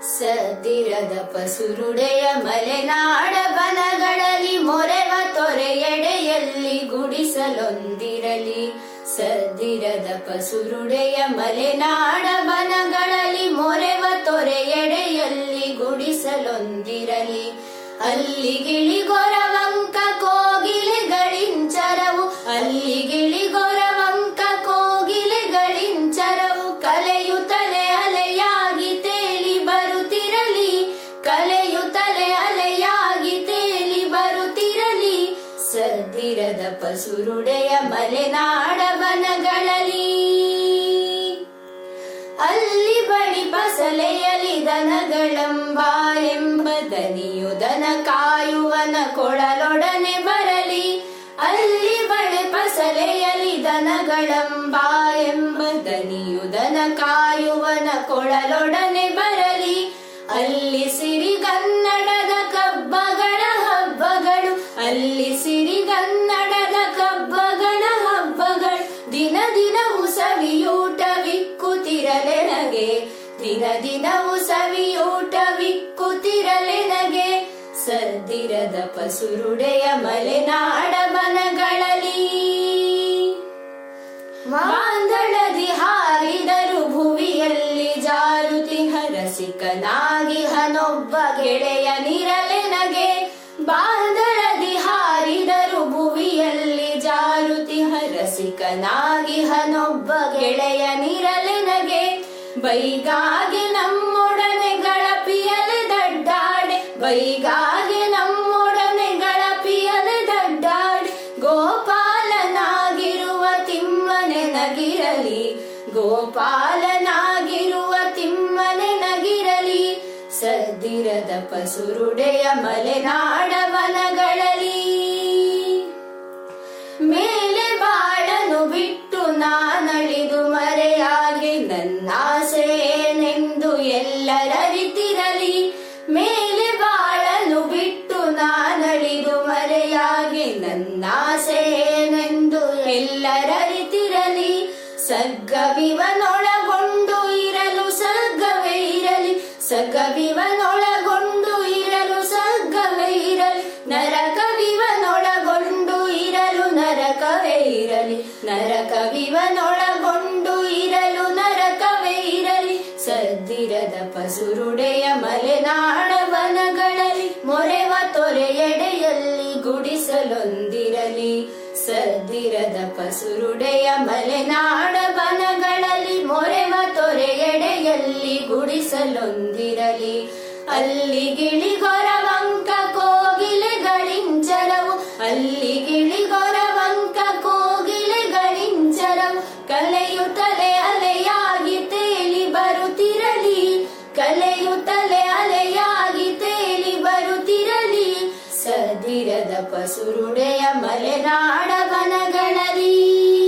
ಸದ್ದಿರದ ಪಸುರುಡೆಯ ಮಲೆನಾಡ ಬನಗಳಲ್ಲಿ ಮೊರೆವ ತೊರೆಯೆಡೆಯಲ್ಲಿ ಗುಡಿಸಲೊಂದಿರಲಿ. ಸದ್ದಿರದ ಪಸುರುಡೆಯ ಮಲೆನಾಡ ಬನಗಳಲ್ಲಿ ಮೊರೆವ ತೊರೆಯೆಡೆಯಲ್ಲಿ ಗುಡಿಸಲೊಂದಿರಲಿ. ಅಲ್ಲಿಗಿಳಿಗೊರವಂಕ ಕೋಗಿಲೆಗಳಿಂಚರವು, ಅಲ್ಲಿಗಿಳಿಗೊರವಂಕ ಕೋಗಿಲೆಗಳಿಂಚರವು ಕಲೆಯುತ್ತಲೆ ಅಲೆಯಾಗಿ ತೇಲಿ ಬರುತ್ತಿರಲಿ. ಕಲೆಯುತ್ತಲೆ ಅಲೆಯಾಗಿ ತೇಲಿ ಬರುತ್ತಿರಲಿ. ಸದ್ದಿರದ ಪಸುರುಡೆಯ ಮಲೆನಾಡ ಬನಗಳಲ್ಲಿ. ಅಲ್ಲಿ ಬಳಿ ಬಸಲೆಯಲಿ ದನಗಳಂಬ ಎಂಬ ದನಿಯು ದನ ಕಾಯುವನ ಕೊಳಲೊಡನೆ ಬರಲಿ. ಅಲ್ಲಿ ಬಳಿ ಬಸಲೆಯಲಿ ದನಗಳಂಬ ಎಂಬ ದನಿಯು ದನ ಕಾಯುವನ ಕೊಳಲೊಡನೆ ಬರಲಿ. ಅಲ್ಲಿ ಸಿರಿಗನ್ನಡದ ಕಬ್ಬಗಳ ಹಬ್ಬಗಳು, ಅಲ್ಲಿ ಸಿರಿಗನ್ನಡದ ಕಬ್ಬಗಳ ಹಬ್ಬಗಳು ದಿನ ದಿನವೂ ಸವಿಯೂಟವಿಕ್ಕುತ್ತಿರಲೆನಗೆ, ದಿನ ದಿನವೂ ಸವಿಯೂಟವಿಕ್ಕುತ್ತಿರಲೆನಗೆ. ಸದ್ದಿರದ ಪಸುರುಡೆಯ ಮಲೆನಾಡ ಬನಗಳಲ್ಲಿ. ಮಾಂದಳದಿ ಹಾರಿದರು ಭುವಿಯಲ್ಲಿ ಜಾರುತಿ ಹರಸಿಕನಾಗಿಹನೊಬ್ಬ ಗೆಳೆಯನಿರಲೆನಗೆ. ಬಾಂದಳದಿ ಹಾರಿದರು ಭುವಿಯಲ್ಲಿ ಜಾರುತಿ ಹರಸಿಕನಾಗಿಹನೊಬ್ಬ ಗೆಳೆಯನಿರಲೆನಗೆ. ಬೈಗಾಗಿ ನಮ್ಮೊಡನೆ ಗಳಪಿಯಲೆ ದಡ್ಡಾಡೆ, ಬೈಗಾಗಿ ನಮ್ಮೊಡನೆ ಗಳಪಿಯಲೆ ದಡ್ಡಾಡೆ. ಗೋಪಾಲನಾಗಿರುವ ತಿಮ್ಮನೆ ನಗಿರಲಿ, ಗೋಪಾಲನಾಗಿರುವ ತಿಮ್ಮನೆ ನಗಿರಲಿ. ಸದ್ದಿರದ ಪಸುರುಡೆಯ ಮಲೆನಾಡ ಬನಗಳಲ್ಲಿ. ಮೇಲೆ ಬಾಳನು ಬಿಟ್ಟು ನಾನಳಿದು ಮರೆಯಾಗಿ ನನ್ನಾಸೆನೆಂದು ಎಲ್ಲರರಿತಿರಲಿ. ಮೇಲೆ ಬಾಳನು ಬಿಟ್ಟು ನಾನಳಿದು ಮರೆಯಾಗಿ ನನ್ನಾಸೆನೆಂದು ಎಲ್ಲರರಿತಿರಲಿ. ಸಗ್ಗವಿವನೊಳಗೊಂಡು ಇರಲು ಸಗ್ಗವೇ ಇರಲಿ, ಸಗ್ಗವಿವನೊಳಗೊಂಡು ಇರಲು ಸಗ್ಗವೇ ಇರಲಿ. ನರಕವಿವನೊಳಗೊಂಡು ಇರಲು ನರಕವೇ ಇರಲಿ, ನರಕವಿವನೊಳಗೊಂಡು ಇರಲು ನರಕವೇ ಇರಲಿ. ಸದ್ದಿರದ ಪಸುರುಡೆಯ ಮಲೆನಾಡ ಬನಗಳಲ್ಲಿ ಮೊರೆವ ತೊರೆಯೆಡೆಯಲ್ಲಿ ಗುಡಿಸಲೊಂದಿರಲಿ. ಸದ್ದಿರದ ಪಸುರುಡೆಯ ಮಲೆನಾಡ ಬನಗಳಲ್ಲಿ ಮೊರೆವ ತೊರೆಯೆಡೆಯಲ್ಲಿ ಗುಡಿಸಲೊಂದಿರಲಿ. ಅಲ್ಲಿಗಿಳಿಗೊರವಂಕ ಕೋಗಿಲೆಗಳಿಂಚರವು, ಅಲ್ಲಿಗಿಳಿಗೊರವಂಕ ಕೋಗಿಲೆಗಳಿಂಚರವು ಕಲೆಯುತ್ತಲೆ ಅಲೆಯಾಗಿ ತೇಲಿ ಬರುತ್ತಿರಲಿ. ಕಲೆಯುತ್ತಲೆ ಅಲೆಯಾಗಿ ತೇಲಿ ಬರುತ್ತಿರಲಿ. ಸದ್ದಿರದ ಪಸುರುಡೆಯ ಮಲೆನಾಡ ಬನಗಳಲ್ಲಿ.